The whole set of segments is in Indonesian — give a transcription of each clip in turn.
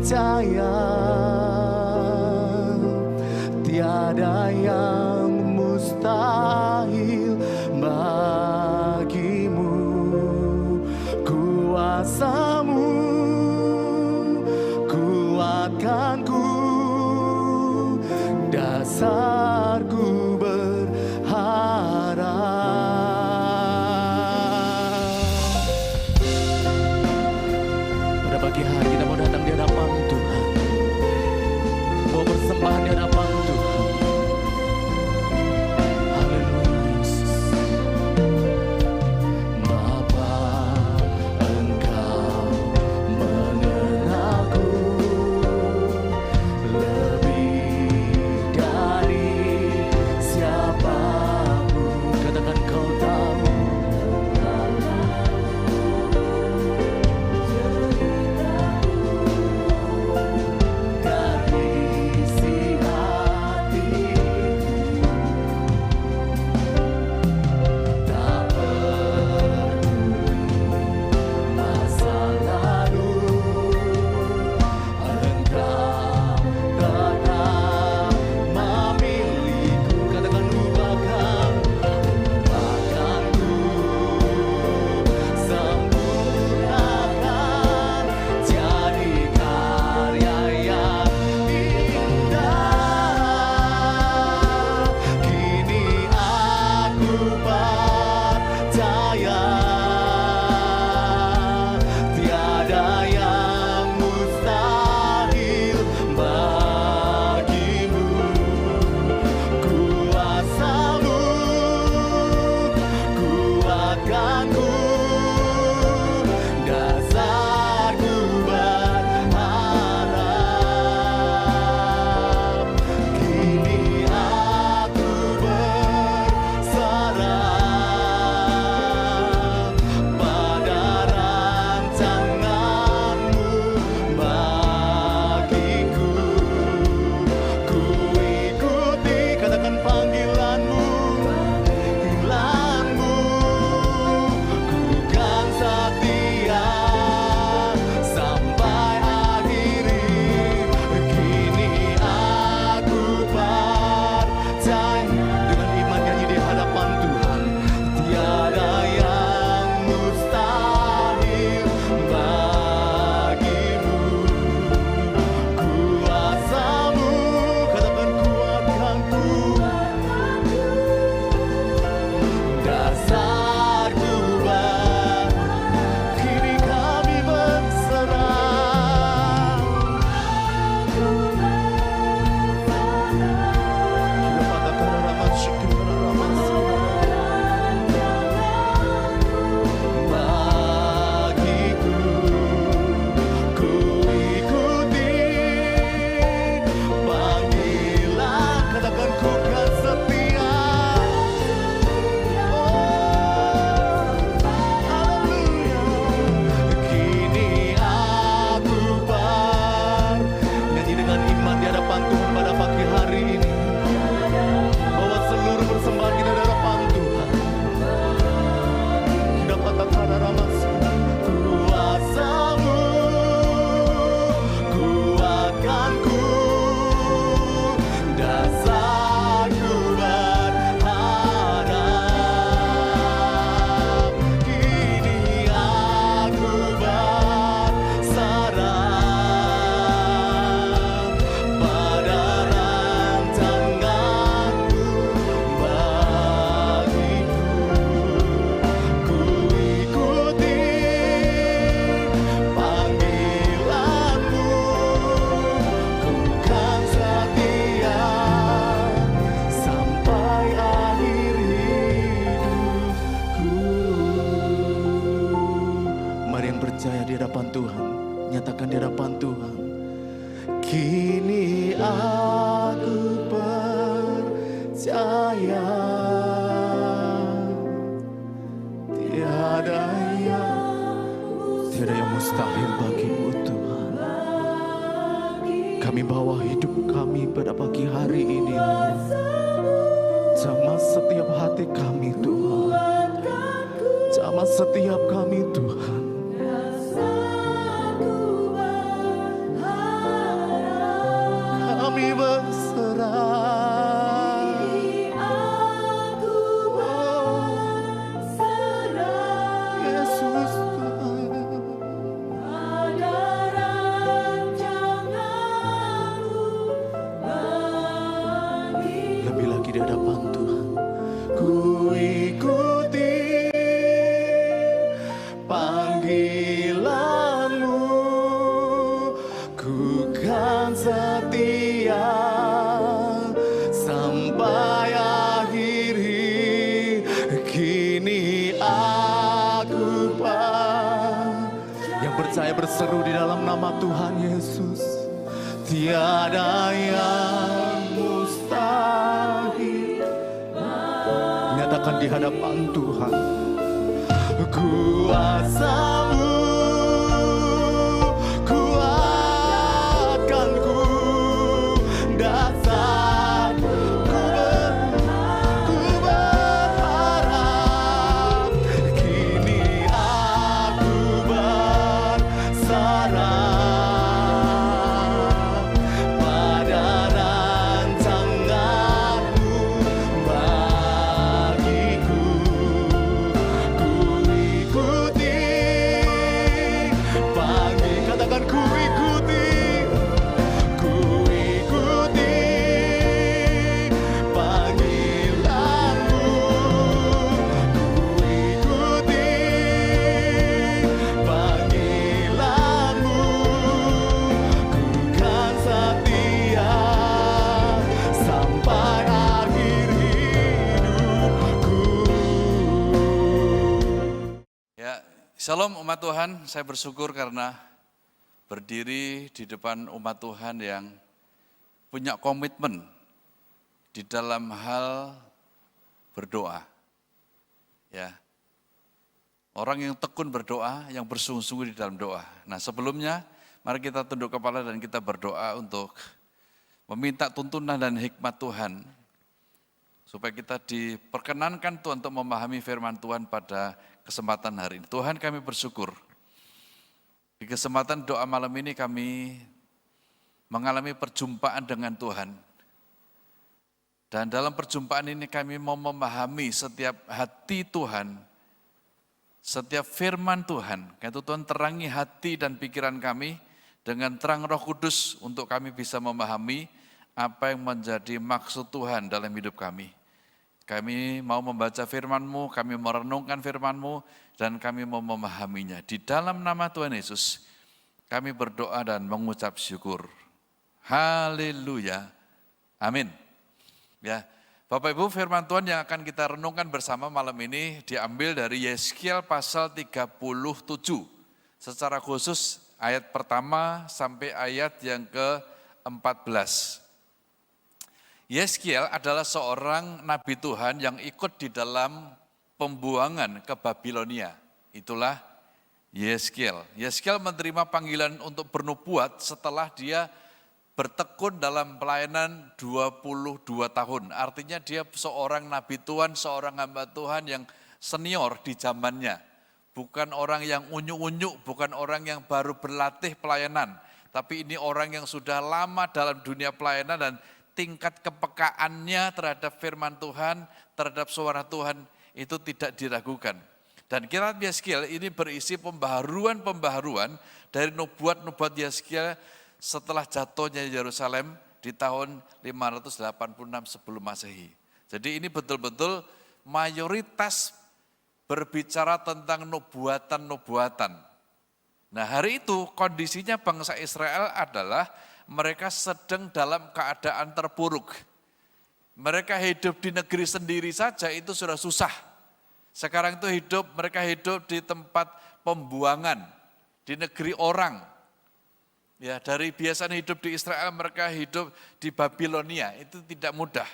percaya tiada yang mustahil bagimu. Kuasamu kuatkanku, dasarku berharap. Pada pagi hari kita mau datang di hadapan Tuhan, mau bersembahan di hadapan Tuhan. Haleluya Yesus. Bapa, Engkau mengenalku lebih dari siapapun. Katakan kau tahu dari isi hati, tak peduli masa lalu, Engkau tetap memilihku. Katakan lupakan, lupakanku, sempurnakan jadi karya yang indah. Kini aku percaya tiada yang mustahil bagimu. Kuasamu kuatkanku, dasarku berharap. Kini aku berserah pada rancanganmu bagiku. Ku ikuti, katakan panggilanmu, panggilanmu. Ku kan setia sampai akhir hidup. Kini aku percaya, dengan iman nyanyi di hadapan Tuhan. Tiada yang mustahil bagimu. Kuasamu, katakan kuatkanku, dasarku kini kami berserah. Bagiku, ku ikuti panggilan, katakan ku kan setia. Haleluya. Kini aku nyanyi dengan iman di hadapan Tuhan pada pagi hari ini. Bawa seluruh persembahan kita di hadapan Tuhan. Kita katakan ramas. Kuasamu kuatkanku, dasarku berharap. Kini aku berserah pada rancanganmu bagiku. Ku ikuti panggilanmu, ku kan setia sampai akhir hidupku. Mari yang percaya di hadapan Tuhan, nyatakan di hadapan Tuhan. Kini aku percaya tiada yang mustahil bagimu Tuhan. Kami bawa hidup kami pada pagi hari ini, jamah setiap hati kami Tuhan, jamah setiap kami Tuhan. Ku kan setia sampai akhir hidup. Kini aku yang percaya berseru di dalam nama Tuhan Yesus. Tiada yang mustahil. Nyatakan di hadapan Tuhan. Kuasa-Mu kuatkanku, dasar ku berharap. Kini aku bersarap pada rancangan-Mu bagiku. Ku ikuti panggilan, katakan ku ikuti panggilan-Mu. Ku ikuti panggilan-Mu. Ku kan setia sampai akhir hidupku. Ya, shalom umat Tuhan, saya bersyukur karena berdiri di depan umat Tuhan yang punya komitmen di dalam hal berdoa. Ya, orang yang tekun berdoa, yang bersungguh-sungguh di dalam doa. Nah sebelumnya, mari kita tunduk kepala dan kita berdoa untuk meminta tuntunan dan hikmat Tuhan, supaya kita diperkenankan Tuhan untuk memahami firman Tuhan pada kesempatan hari ini. Tuhan, kami bersyukur. Di kesempatan doa malam ini kami mengalami perjumpaan dengan Tuhan. Dan dalam perjumpaan ini kami mau memahami setiap hati Tuhan, setiap firman Tuhan. Karena itu Tuhan terangi hati dan pikiran kami dengan terang Roh Kudus untuk kami bisa memahami apa yang menjadi maksud Tuhan dalam hidup kami. Kami mau membaca firman-Mu, kami merenungkan firman-Mu, dan kami mau memahaminya. Di dalam nama Tuhan Yesus, kami berdoa dan mengucap syukur. Haleluya. Amin. Ya, Bapak Ibu, firman Tuhan yang akan kita renungkan bersama malam ini diambil dari Yeskiel pasal 37. Secara khusus ayat pertama sampai ayat yang ke-14. Yeskiel adalah seorang nabi Tuhan yang ikut di dalam pembuangan ke Babilonia. Itulah Yeskiel. Yeskiel menerima panggilan untuk bernubuat setelah dia bertekun dalam pelayanan 22 tahun. Artinya dia seorang nabi Tuhan, seorang hamba Tuhan yang senior di zamannya. Bukan orang yang unyu-unyu, bukan orang yang baru berlatih pelayanan. Tapi ini orang yang sudah lama dalam dunia pelayanan dan tingkat kepekaannya terhadap firman Tuhan, terhadap suara Tuhan itu tidak diragukan. Dan kitab Yeskiel ini berisi pembaharuan dari nubuat-nubuat Yeskiel setelah jatuhnya Yerusalem di tahun 586 sebelum Masehi. Jadi ini betul-betul mayoritas berbicara tentang nubuatan-nubuatan. Nah hari itu kondisinya bangsa Israel adalah mereka sedang dalam keadaan terpuruk. Mereka hidup di negeri sendiri saja itu sudah susah. Sekarang itu mereka hidup di tempat pembuangan, di negeri orang. Ya, dari biasanya hidup di Israel, mereka hidup di Babilonia, itu tidak mudah.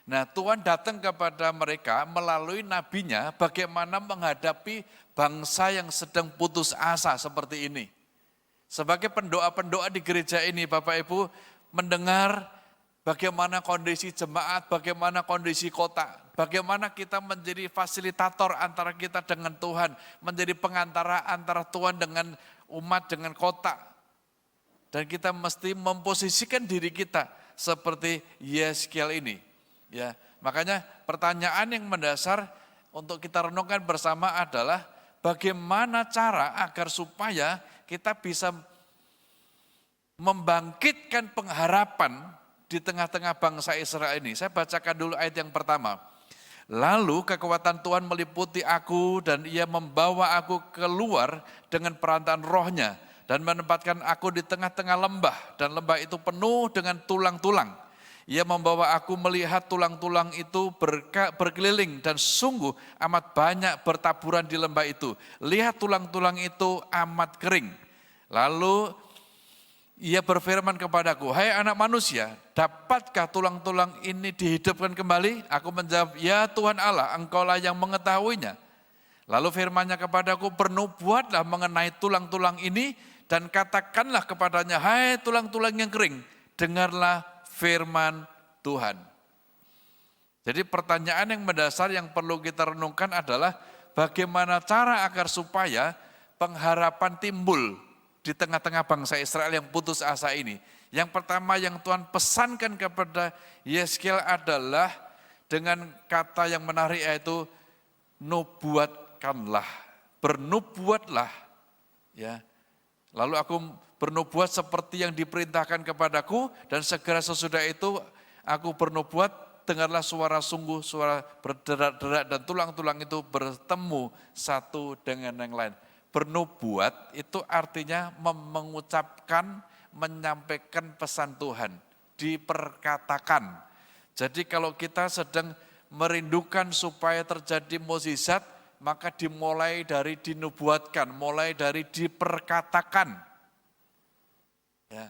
Nah Tuhan datang kepada mereka melalui nabinya bagaimana menghadapi bangsa yang sedang putus asa seperti ini. Sebagai pendoa-pendoa di gereja ini, Bapak Ibu mendengar bagaimana kondisi jemaat, bagaimana kondisi kota, bagaimana kita menjadi fasilitator antara kita dengan Tuhan, menjadi pengantara antara Tuhan dengan umat, dengan kota. Dan kita mesti memposisikan diri kita seperti Yeskiel ini. Ya, makanya pertanyaan yang mendasar untuk kita renungkan bersama adalah bagaimana cara agar supaya kita bisa membangkitkan pengharapan di tengah-tengah bangsa Israel ini. Saya bacakan dulu ayat yang pertama. Lalu kekuatan Tuhan meliputi aku dan ia membawa aku keluar dengan perantaraan rohnya. dan menempatkan aku di tengah-tengah lembah, dan lembah itu penuh dengan tulang-tulang. Ia membawa aku melihat tulang-tulang itu berkeliling dan sungguh amat banyak bertaburan di lembah itu. Lihat tulang-tulang itu amat kering. Lalu ia berfirman kepadaku, hai anak manusia, dapatkah tulang-tulang ini dihidupkan kembali? Aku menjawab, ya Tuhan Allah, engkaulah yang mengetahuinya. Lalu firman-Nya kepadaku, bernubuatlah mengenai tulang-tulang ini dan katakanlah kepadanya, hai tulang-tulang yang kering, dengarlah firman Tuhan. Jadi pertanyaan yang mendasar yang perlu kita renungkan adalah bagaimana cara agar supaya pengharapan timbul di tengah-tengah bangsa Israel yang putus asa ini. Yang pertama yang Tuhan pesankan kepada Yeskel adalah dengan kata yang menarik yaitu nubuatkanlah, bernubuatlah. Ya. Lalu aku bernubuat seperti yang diperintahkan kepadaku dan segera sesudah itu aku bernubuat, dengarlah suara sungguh, suara berderak-derak dan tulang-tulang itu bertemu satu dengan yang lain. Bernubuat itu artinya mengucapkan, menyampaikan pesan Tuhan, diperkatakan. Jadi kalau kita sedang merindukan supaya terjadi mukjizat, maka dimulai dari dinubuatkan, mulai dari diperkatakan. Ya.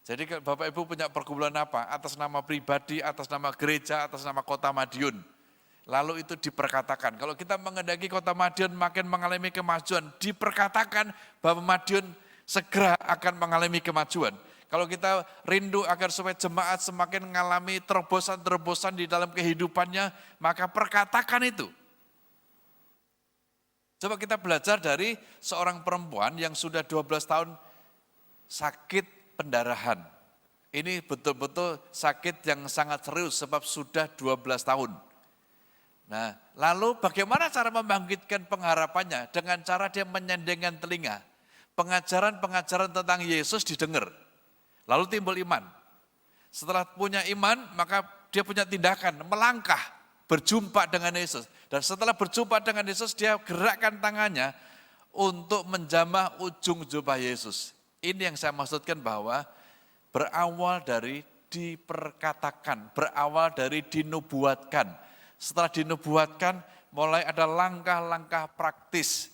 Jadi Bapak Ibu punya pergumulan apa? Atas nama pribadi, atas nama gereja, atas nama kota Madiun. Lalu itu diperkatakan. Kalau kita mengendaki kota Madiun makin mengalami kemajuan, diperkatakan bahwa Madiun segera akan mengalami kemajuan. Kalau kita rindu agar supaya jemaat semakin mengalami terobosan-terobosan di dalam kehidupannya, maka perkatakan itu. Coba kita belajar dari seorang perempuan yang sudah 12 tahun sakit pendarahan. Ini betul-betul sakit yang sangat serius sebab sudah 12 tahun. Nah, lalu bagaimana cara membangkitkan pengharapannya? Dengan cara dia menyendengkan telinga. Pengajaran-pengajaran tentang Yesus didengar. Lalu timbul iman. Setelah punya iman, maka dia punya tindakan, melangkah, berjumpa dengan Yesus. Dan setelah berjumpa dengan Yesus, dia gerakkan tangannya untuk menjamah ujung jubah Yesus. Ini yang saya maksudkan bahwa berawal dari diperkatakan, berawal dari dinubuatkan. Setelah dinubuatkan, mulai ada langkah-langkah praktis.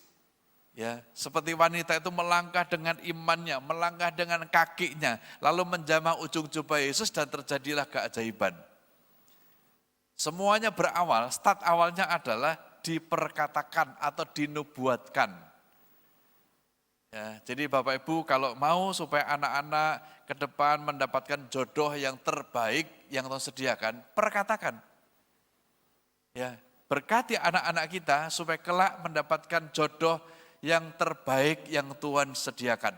Ya, seperti wanita itu melangkah dengan imannya, melangkah dengan kakinya, lalu menjamah ujung jubah Yesus dan terjadilah keajaiban. Semuanya berawal, start awalnya adalah diperkatakan atau dinubuatkan. Ya, jadi Bapak Ibu kalau mau supaya anak-anak ke depan mendapatkan jodoh yang terbaik yang Tuhan sediakan, perkatakan. Ya, berkati anak-anak kita supaya kelak mendapatkan jodoh yang terbaik yang Tuhan sediakan.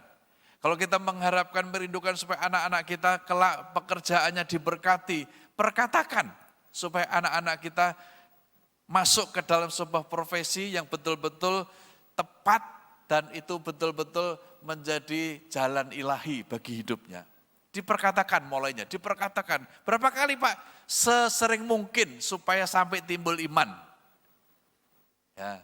Kalau kita mengharapkan, merindukan supaya anak-anak kita kelak pekerjaannya diberkati, perkatakan. Supaya anak-anak kita masuk ke dalam sebuah profesi yang betul-betul tepat dan itu betul-betul menjadi jalan ilahi bagi hidupnya. Diperkatakan mulainya, diperkatakan. Berapa kali Pak? Sesering mungkin supaya sampai timbul iman. Ya,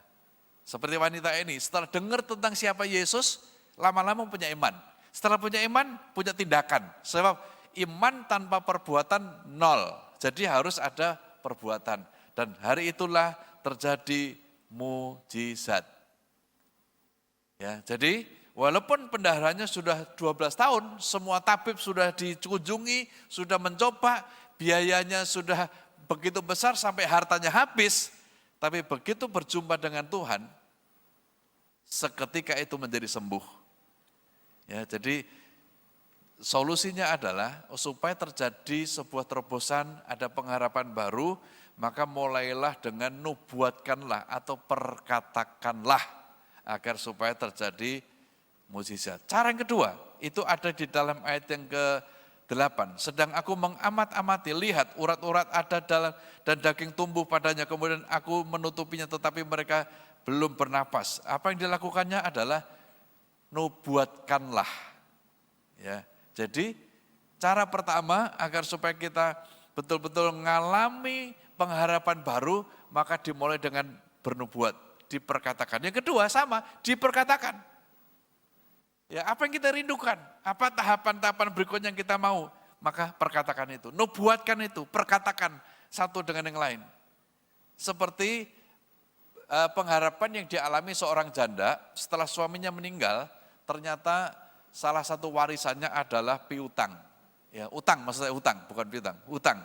seperti wanita ini, setelah dengar tentang siapa Yesus, lama-lama punya iman. Setelah punya iman, punya tindakan. Sebab iman tanpa perbuatan nol. Jadi harus ada perbuatan. Dan hari itulah terjadi mukjizat. Ya, jadi walaupun pendaharanya sudah 12 tahun, semua tabib sudah dikunjungi, sudah mencoba, biayanya sudah begitu besar sampai hartanya habis. Tapi begitu berjumpa dengan Tuhan, seketika itu menjadi sembuh. Ya, jadi solusinya adalah supaya terjadi sebuah terobosan, ada pengharapan baru, maka mulailah dengan nubuatkanlah atau perkatakanlah agar supaya terjadi mukjizat. Cara yang kedua, itu ada di dalam ayat yang ke-8. Sedang aku mengamat-amati, lihat urat-urat ada dalam dan daging tumbuh padanya, kemudian aku menutupinya tetapi mereka belum bernapas. Apa yang dilakukannya adalah nubuatkanlah. Ya. Jadi cara pertama agar supaya kita betul-betul mengalami pengharapan baru, maka dimulai dengan bernubuat, diperkatakan. Yang kedua sama, diperkatakan. Ya, apa yang kita rindukan? Apa tahapan-tahapan berikutnya yang kita mau? Maka perkatakan itu, nubuatkan itu, perkatakan satu dengan yang lain. Seperti pengharapan yang dialami seorang janda setelah suaminya meninggal, ternyata salah satu warisannya adalah piutang. Ya, utang, maksudnya utang, bukan piutang, utang.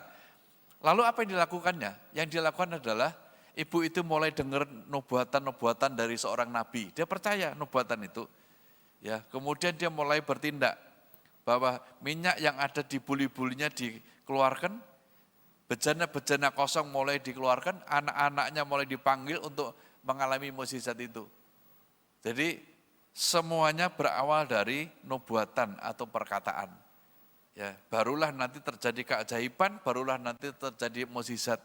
Lalu apa yang dilakukannya? Yang dilakukan adalah ibu itu mulai dengar nubuatan-nubuatan dari seorang nabi. Dia percaya nubuatan itu. Ya, kemudian dia mulai bertindak bahwa minyak yang ada di buli-bulinya dikeluarkan, bejana-bejana kosong mulai dikeluarkan, anak-anaknya mulai dipanggil untuk mengalami mukjizat itu. Jadi semuanya berawal dari nubuatan atau perkataan. Ya, barulah nanti terjadi keajaiban, barulah nanti terjadi mukjizat.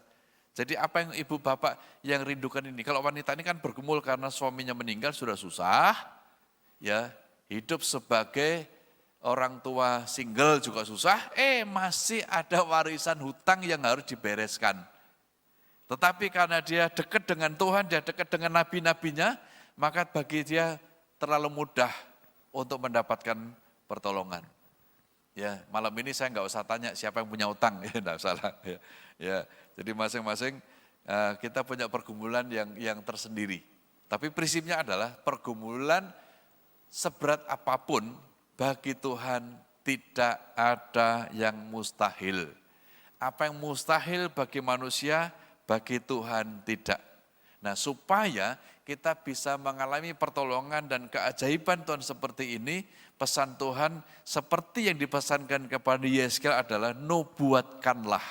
Jadi apa yang ibu bapak yang rindukan ini? Kalau wanita ini kan bergumul karena suaminya meninggal sudah susah, ya hidup sebagai orang tua single juga susah, masih ada warisan hutang yang harus dibereskan. Tetapi karena dia dekat dengan Tuhan, dia dekat dengan nabi-nabinya, maka bagi dia terlalu mudah untuk mendapatkan pertolongan. Ya, malam ini saya nggak usah tanya siapa yang punya utang, ya enggak salah. Ya, jadi masing-masing kita punya pergumulan yang tersendiri. Tapi prinsipnya adalah pergumulan seberat apapun bagi Tuhan tidak ada yang mustahil. Apa yang mustahil bagi manusia, bagi Tuhan tidak. Nah, supaya kita bisa mengalami pertolongan dan keajaiban Tuhan seperti ini, pesan Tuhan seperti yang dipesankan kepada Yeskel adalah nubuatkanlah.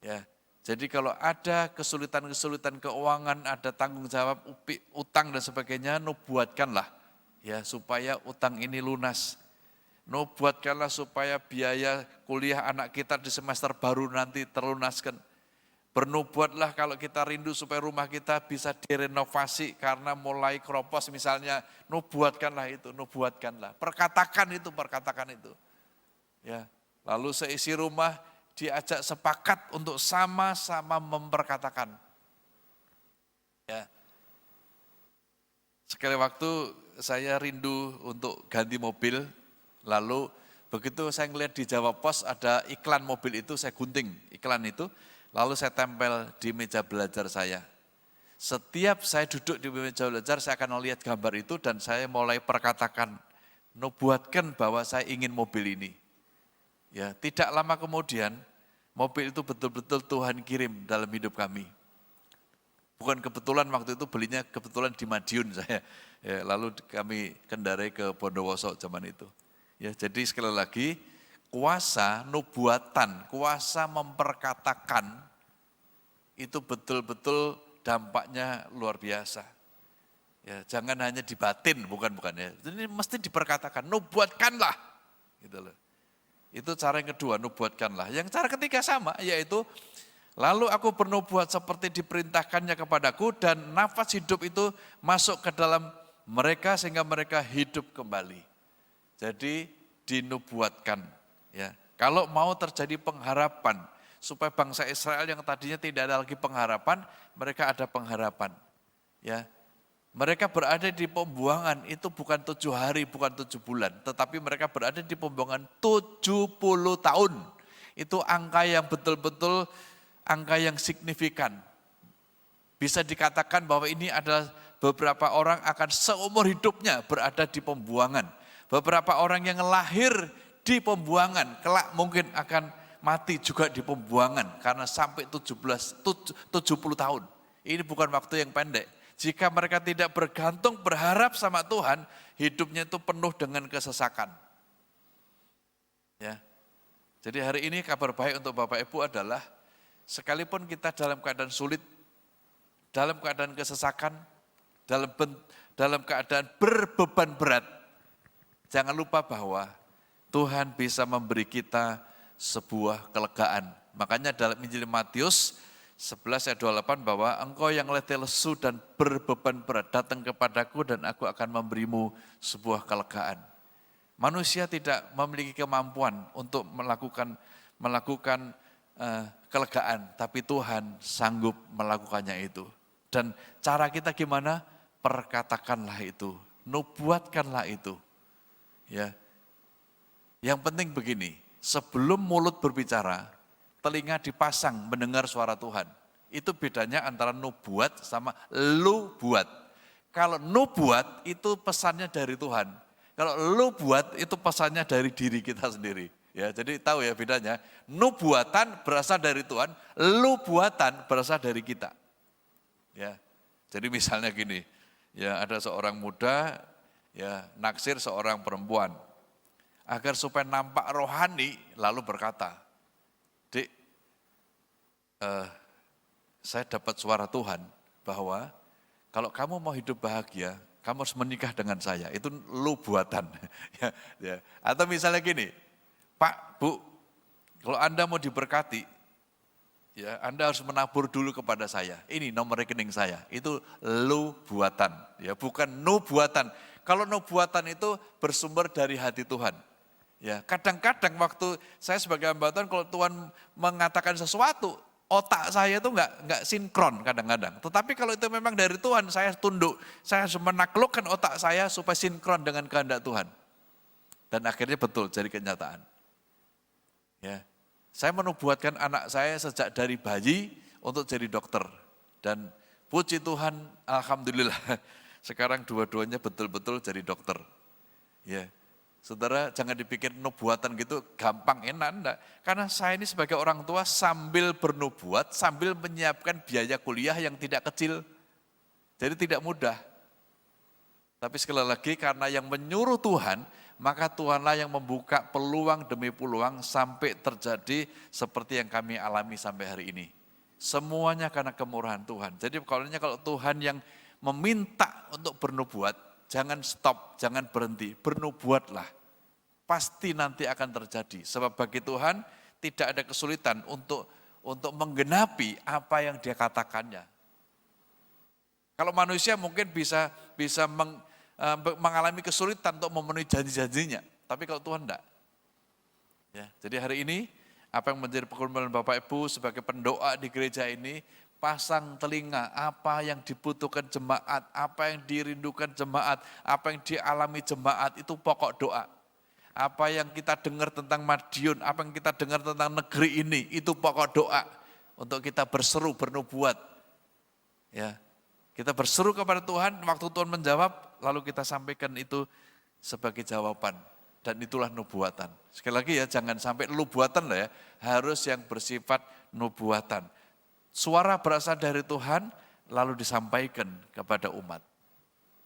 Ya, jadi kalau ada kesulitan-kesulitan keuangan, ada tanggung jawab, utang dan sebagainya, nubuatkanlah. Ya, supaya utang ini lunas. Nubuatkanlah supaya biaya kuliah anak kita di semester baru nanti terlunaskan. Bernubuatlah kalau kita rindu supaya rumah kita bisa direnovasi karena mulai keropos misalnya. Nubuatkanlah itu, nubuatkanlah. Perkatakan itu. Ya, lalu seisi rumah diajak sepakat untuk sama-sama memperkatakan. Ya. Sekali waktu saya rindu untuk ganti mobil, lalu begitu saya ngelihat di Jawa Pos ada iklan mobil itu, saya gunting iklan itu, lalu saya tempel di meja belajar saya. Setiap saya duduk di meja belajar, saya akan melihat gambar itu dan saya mulai perkatakan, nubuatkan bahwa saya ingin mobil ini. Ya, tidak lama kemudian, mobil itu betul-betul Tuhan kirim dalam hidup kami. Bukan kebetulan waktu itu belinya kebetulan di Madiun saya. Ya, lalu kami kendarai ke Bondowoso zaman itu. Ya, jadi sekali lagi kuasa nubuatan, kuasa memperkatakan itu betul-betul dampaknya luar biasa. Ya, jangan hanya di batin, bukan ya. Ini mesti diperkatakan, nubuatkanlah. Gitu loh. Itu cara yang kedua, nubuatkanlah. Yang cara ketiga sama, yaitu lalu aku bernubuat seperti diperintahkannya kepadaku dan nafas hidup itu masuk ke dalam mereka sehingga mereka hidup kembali. Jadi dinubuatkan. Ya. Kalau mau terjadi pengharapan, supaya bangsa Israel yang tadinya tidak ada lagi pengharapan, mereka ada pengharapan. Ya. Mereka berada di pembuangan itu bukan 7 hari, bukan 7 bulan, tetapi mereka berada di pembuangan 70 tahun. Itu angka yang betul-betul angka yang signifikan. Bisa dikatakan bahwa ini adalah beberapa orang akan seumur hidupnya berada di pembuangan. Beberapa orang yang lahir di pembuangan, kelak mungkin akan mati juga di pembuangan karena sampai 70 tahun. Ini bukan waktu yang pendek. Jika mereka tidak bergantung, berharap sama Tuhan, hidupnya itu penuh dengan kesesakan. Ya. Jadi hari ini kabar baik untuk Bapak Ibu adalah sekalipun kita dalam keadaan sulit, dalam keadaan kesesakan, dalam keadaan berbeban berat, jangan lupa bahwa Tuhan bisa memberi kita sebuah kelegaan. Makanya dalam Injil Matius 11 ayat 28 bahwa engkau yang letih lesu dan berbeban berat datang kepadaku dan aku akan memberimu sebuah kelegaan. Manusia tidak memiliki kemampuan untuk melakukan kelegaan, tapi Tuhan sanggup melakukannya itu. Dan cara kita gimana? Perkatakanlah itu nubuatkanlah itu. Ya. Yang penting begini, sebelum mulut berbicara, telinga dipasang mendengar suara Tuhan. Itu bedanya antara nubuat sama lu buat. Kalau nubuat itu pesannya dari Tuhan. Kalau lu buat itu pesannya dari diri kita sendiri. Ya, jadi tahu ya bedanya. Nubuatan berasal dari Tuhan, lu buatan berasal dari kita. Ya. Jadi misalnya gini, ya ada seorang muda ya naksir seorang perempuan. Agar supaya nampak rohani lalu berkata, "Dik, saya dapat suara Tuhan bahwa kalau kamu mau hidup bahagia, kamu harus menikah dengan saya." Itu lu buatan. Ya, ya. Atau misalnya gini, "Pak, Bu, kalau Anda mau diberkati, ya Anda harus menabur dulu kepada saya. Ini nomor rekening saya." Itu lu buatan, ya bukan nu buatan. Kalau nu buatan itu bersumber dari hati Tuhan. Ya, kadang-kadang waktu saya sebagai hamba Tuhan, kalau Tuhan mengatakan sesuatu, otak saya itu enggak sinkron kadang-kadang. Tetapi kalau itu memang dari Tuhan, saya tunduk. Saya harus menaklukkan otak saya supaya sinkron dengan kehendak Tuhan. Dan akhirnya betul jadi kenyataan. Ya, saya menubuatkan anak saya sejak dari bayi untuk jadi dokter. Dan puji Tuhan, alhamdulillah, sekarang dua-duanya betul-betul jadi dokter. Ya. Saudara jangan dipikir nubuatan gitu gampang enak, enggak. Karena saya ini sebagai orang tua sambil bernubuat, sambil menyiapkan biaya kuliah yang tidak kecil. Jadi tidak mudah. Tapi sekali lagi karena yang menyuruh Tuhan, maka Tuhanlah yang membuka peluang demi peluang sampai terjadi seperti yang kami alami sampai hari ini. Semuanya karena kemurahan Tuhan. Jadi kalau Tuhan yang meminta untuk bernubuat, jangan stop, jangan berhenti, bernubuatlah. Pasti nanti akan terjadi. Sebab bagi Tuhan tidak ada kesulitan untuk menggenapi apa yang Dia katakannya. Kalau manusia mungkin bisa mengalami kesulitan untuk memenuhi janji-janjinya. Tapi kalau Tuhan enggak. Ya, jadi hari ini apa yang menjadi pergumulan Bapak Ibu sebagai pendoa di gereja ini, pasang telinga apa yang dibutuhkan jemaat, apa yang dirindukan jemaat, apa yang dialami jemaat, itu pokok doa. Apa yang kita dengar tentang Madiun, apa yang kita dengar tentang negeri ini, itu pokok doa untuk kita berseru, bernubuat. Ya, kita berseru kepada Tuhan, waktu Tuhan menjawab, lalu kita sampaikan itu sebagai jawaban. Dan itulah nubuatan. Sekali lagi ya, jangan sampai nubuatan lah ya, harus yang bersifat nubuatan. Suara berasal dari Tuhan, lalu disampaikan kepada umat.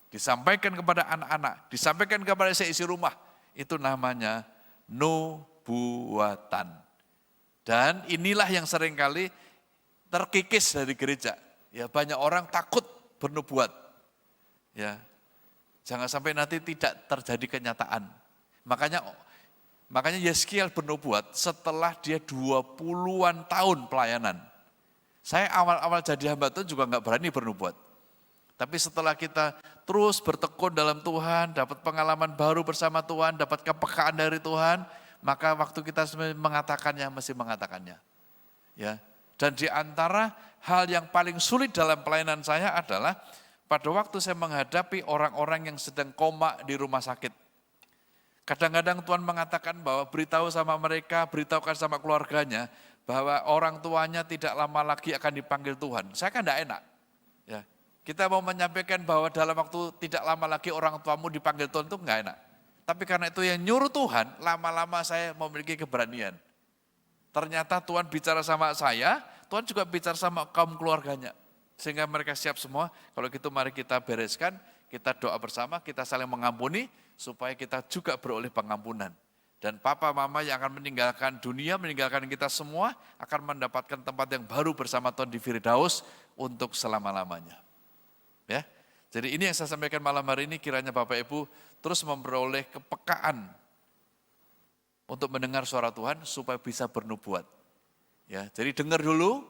Disampaikan kepada anak-anak, disampaikan kepada seisi rumah. Itu namanya nubuatan. Dan inilah yang seringkali terkikis dari gereja. Ya, banyak orang takut bernubuat. Ya, jangan sampai nanti tidak terjadi kenyataan. Makanya Yeskiel bernubuat setelah dia 20-an tahun pelayanan. Saya awal-awal jadi hamba Tuhan juga enggak berani bernubuat. Tapi setelah kita terus bertekun dalam Tuhan, dapat pengalaman baru bersama Tuhan, dapat kepekaan dari Tuhan, maka waktu kita mengatakannya, mesti mengatakannya. Ya. Dan di antara hal yang paling sulit dalam pelayanan saya adalah pada waktu saya menghadapi orang-orang yang sedang koma di rumah sakit. Kadang-kadang Tuhan mengatakan bahwa beritahu sama mereka, beritahukan sama keluarganya, bahwa orang tuanya tidak lama lagi akan dipanggil Tuhan. Saya kan tidak enak. Ya. Kita mau menyampaikan bahwa dalam waktu tidak lama lagi orang tuamu dipanggil Tuhan itu enggak enak. Tapi karena itu yang nyuruh Tuhan, lama-lama saya memiliki keberanian. Ternyata Tuhan bicara sama saya, Tuhan juga bicara sama kaum keluarganya. Sehingga mereka siap semua, kalau gitu mari kita bereskan, kita doa bersama, kita saling mengampuni, supaya kita juga beroleh pengampunan. Dan papa mama yang akan meninggalkan dunia, meninggalkan kita semua, akan mendapatkan tempat yang baru bersama Tuhan di Firdaus untuk selama-lamanya. Ya, jadi ini yang saya sampaikan malam hari ini, kiranya Bapak Ibu terus memperoleh kepekaan untuk mendengar suara Tuhan supaya bisa bernubuat. Ya, jadi dengar dulu,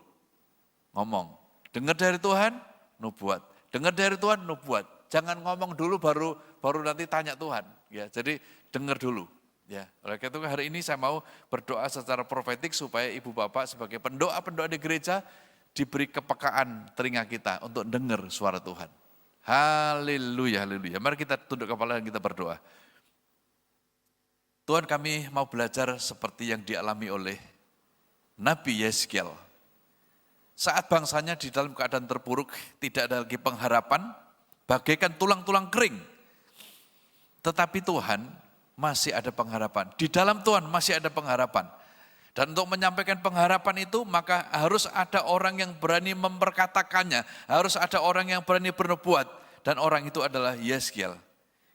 ngomong. Dengar dari Tuhan, nubuat. Dengar dari Tuhan, nubuat. Jangan ngomong dulu baru nanti tanya Tuhan. Ya, jadi dengar dulu. Ya, oleh karena itu hari ini saya mau berdoa secara profetik supaya ibu bapak sebagai pendoa-pendoa di gereja diberi kepekaan telinga kita untuk dengar suara Tuhan. Haleluya, haleluya. Mari kita tunduk kepala dan kita berdoa. Tuhan, kami mau belajar seperti yang dialami oleh Nabi Yeskiel. Saat bangsanya di dalam keadaan terpuruk, tidak ada lagi pengharapan, bagaikan tulang-tulang kering. Tetapi Tuhan masih ada pengharapan. Di dalam Tuhan masih ada pengharapan. Dan untuk menyampaikan pengharapan itu, maka harus ada orang yang berani memperkatakannya. Harus ada orang yang berani bernubuat. Dan orang itu adalah Yeskiel.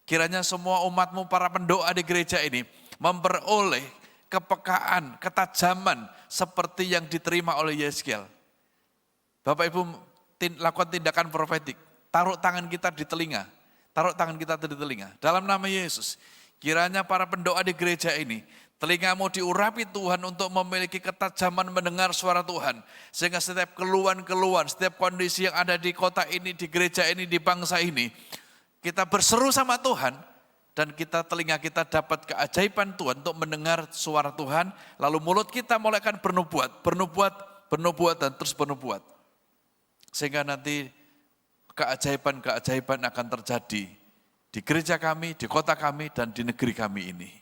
Kiranya semua umatmu, para pendoa di gereja ini, memperoleh kepekaan, ketajaman seperti yang diterima oleh Yeskiel. Bapak Ibu lakukan tindakan profetik, taruh tangan kita di telinga, taruh tangan kita di telinga. Dalam nama Yesus, kiranya para pendoa di gereja ini, telingamu diurapi Tuhan untuk memiliki ketajaman mendengar suara Tuhan. Sehingga setiap keluhan-keluhan, setiap kondisi yang ada di kota ini, di gereja ini, di bangsa ini, kita berseru sama Tuhan, dan telinga kita dapat keajaiban Tuhan untuk mendengar suara Tuhan, lalu mulut kita mulai akan bernubuat, dan terus bernubuat. Sehingga nanti keajaiban-keajaiban akan terjadi di gereja kami, di kota kami, dan di negeri kami ini.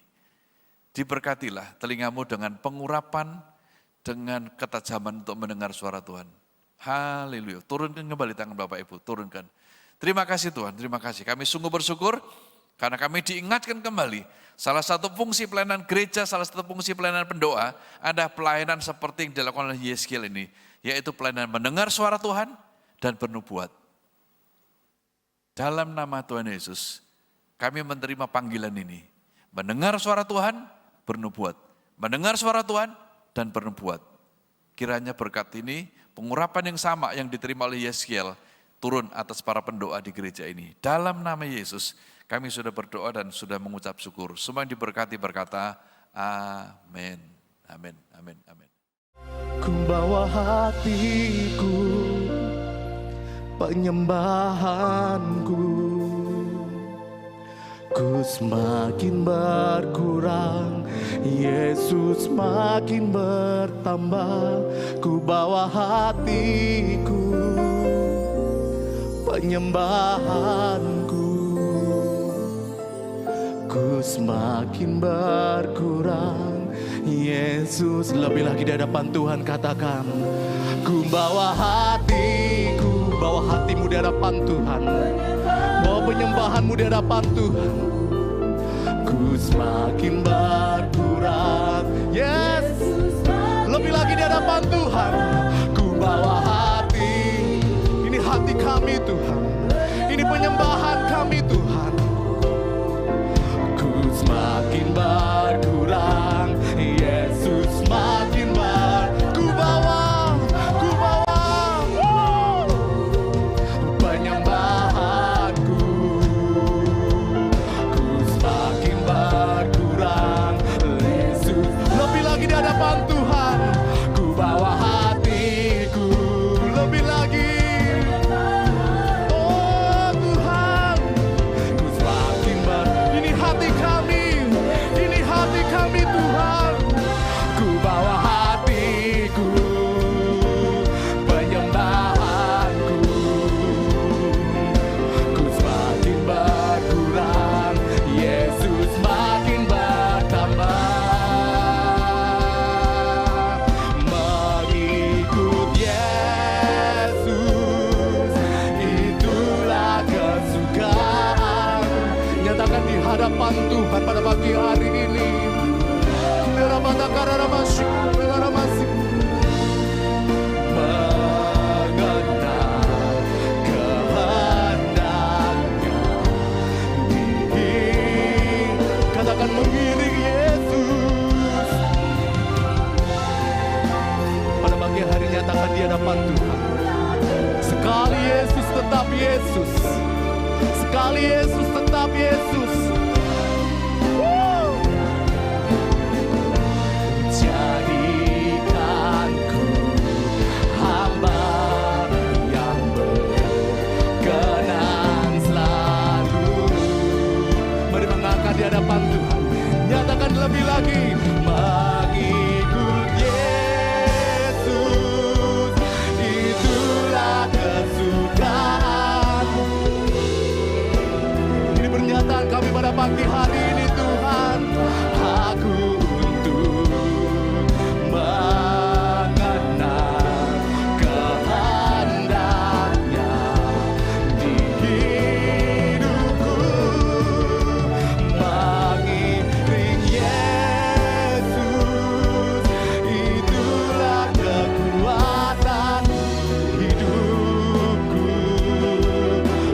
Diberkatilah telingamu dengan pengurapan, dengan ketajaman untuk mendengar suara Tuhan. Haleluya. Turunkan kembali tangan Bapak Ibu, turunkan. Terima kasih Tuhan, terima kasih. Kami sungguh bersyukur karena kami diingatkan kembali. Salah satu fungsi pelayanan gereja, salah satu fungsi pelayanan pendoa, ada pelayanan seperti yang dilakukan oleh Yeskiel ini. Yaitu pelayanan mendengar suara Tuhan dan bernubuat. Dalam nama Tuhan Yesus, kami menerima panggilan ini. Mendengar suara Tuhan, bernubuat. Mendengar suara Tuhan dan bernubuat. Kiranya berkat ini, pengurapan yang sama yang diterima oleh Yeskiel, turun atas para pendoa di gereja ini. Dalam nama Yesus, kami sudah berdoa dan sudah mengucap syukur. Semua yang diberkati berkata, amin, amin, amin, amin. Ku bawa hatiku, penyembahanku, ku semakin berkurang, Yesus makin bertambah. Ku bawa hatiku, penyembahanku, ku semakin berkurang, Yesus. Lebih lagi di hadapan Tuhan katakan, ku bawa hatiku, bawa hatimu di hadapan Tuhan, bawa penyembahanmu di hadapan Tuhan. Ku semakin berkurang, Yesus. Lebih lagi di hadapan Tuhan, ku bawa hati, ini hati kami Tuhan, ini penyembahan kami Tuhan. Ku semakin berkurang, Yesus makin ku bawa penyembahanku, ku semakin berkurang, Yesus. Lebih lagi di hadapan Tuhan, ku bawa hatiku, lebih lagi. Oh Tuhan, ku semakin ini hati kami, ini hati kami Tuhan. Ku bawa hatiku, penyembahanku, ku semakin berkurang, Yesus makin bertambah. Mengikut Yesus, itulah kesukaan. Nyatakan di hadapan Tuhan pada pagi hari ini. Mengenal kehendaknya, katakan mengiring Yesus. Pada pagi hari nyatakan di hadapan Tuhan, sekali Yesus tetap Yesus, sekali Yesus tetap Yesus. Jadikanku hamba yang berkenan selalu. Mari mengangkat di hadapan Tuhan, nyatakan lebih lagi. Mengikut Yesus, itulah kesukaan. pagi hari ini Tuhan, aku untuk mengenal kehendak-Nya di hidupku, mengiring Yesus, itulah kekuatan hidupku.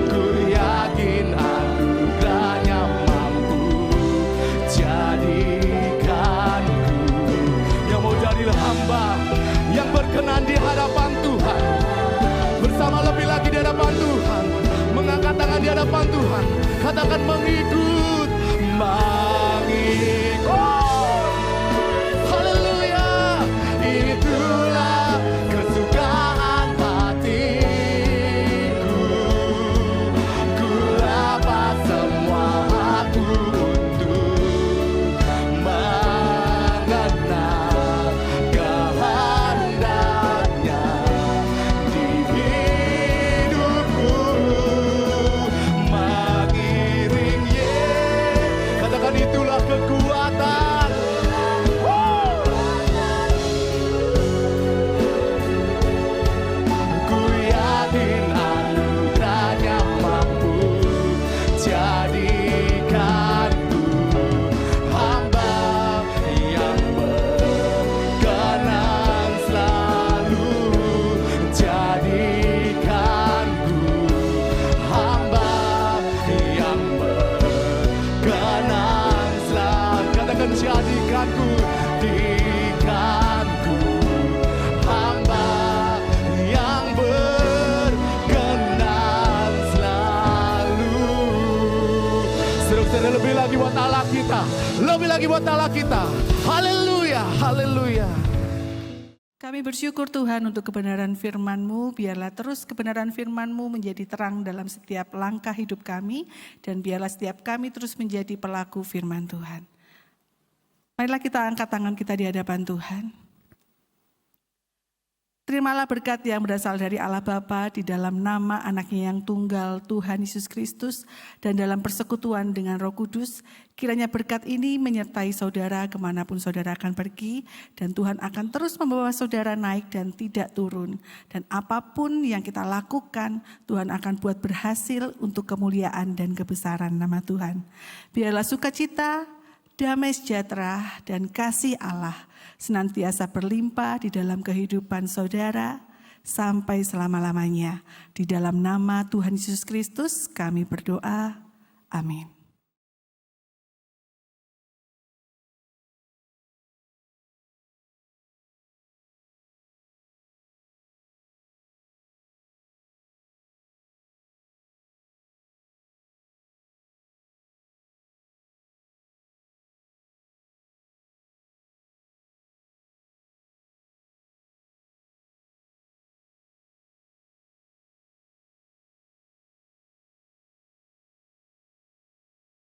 Ku yakin anugerah-Nya mampu jadikanku. Yang mau jadi hamba yang berkenan di hadapan Tuhan, bersama lebih lagi di hadapan Tuhan, mengangkat tangan di hadapan Tuhan, katakan mengikut, haleluya, itulah kesukaan hatiku. Ku dapat semua aku untuk mengenal kehendak-Nya di hidupku, mengiring Yesus. Katakan itulah kekuatan. Ku yakin anugerah-Nya mampu jadikanku hamba yang berkenan selalu, jadikanku hamba yang berkenan selalu. Katakan jadikanku, jadikanku hamba yang berkenan selalu. Seru-seru lebih lagi buat Allah kita, lebih lagi buat Allah kita. Haleluya, haleluya. Kami bersyukur Tuhan untuk kebenaran firman-Mu, biarlah terus kebenaran firman-Mu menjadi terang dalam setiap langkah hidup kami, dan biarlah setiap kami terus menjadi pelaku firman Tuhan. Marilah kita angkat tangan kita di hadapan Tuhan. Terimalah berkat yang berasal dari Allah Bapa di dalam nama Anak-Nya yang tunggal Tuhan Yesus Kristus dan dalam persekutuan dengan Roh Kudus. Kiranya berkat ini menyertai saudara kemanapun saudara akan pergi, dan Tuhan akan terus membawa saudara naik dan tidak turun. Dan apapun yang kita lakukan, Tuhan akan buat berhasil untuk kemuliaan dan kebesaran nama Tuhan. Biarlah sukacita, damai sejahtera, dan kasih Allah senantiasa berlimpah di dalam kehidupan saudara sampai selama-lamanya. Di dalam nama Tuhan Yesus Kristus kami berdoa. Amin.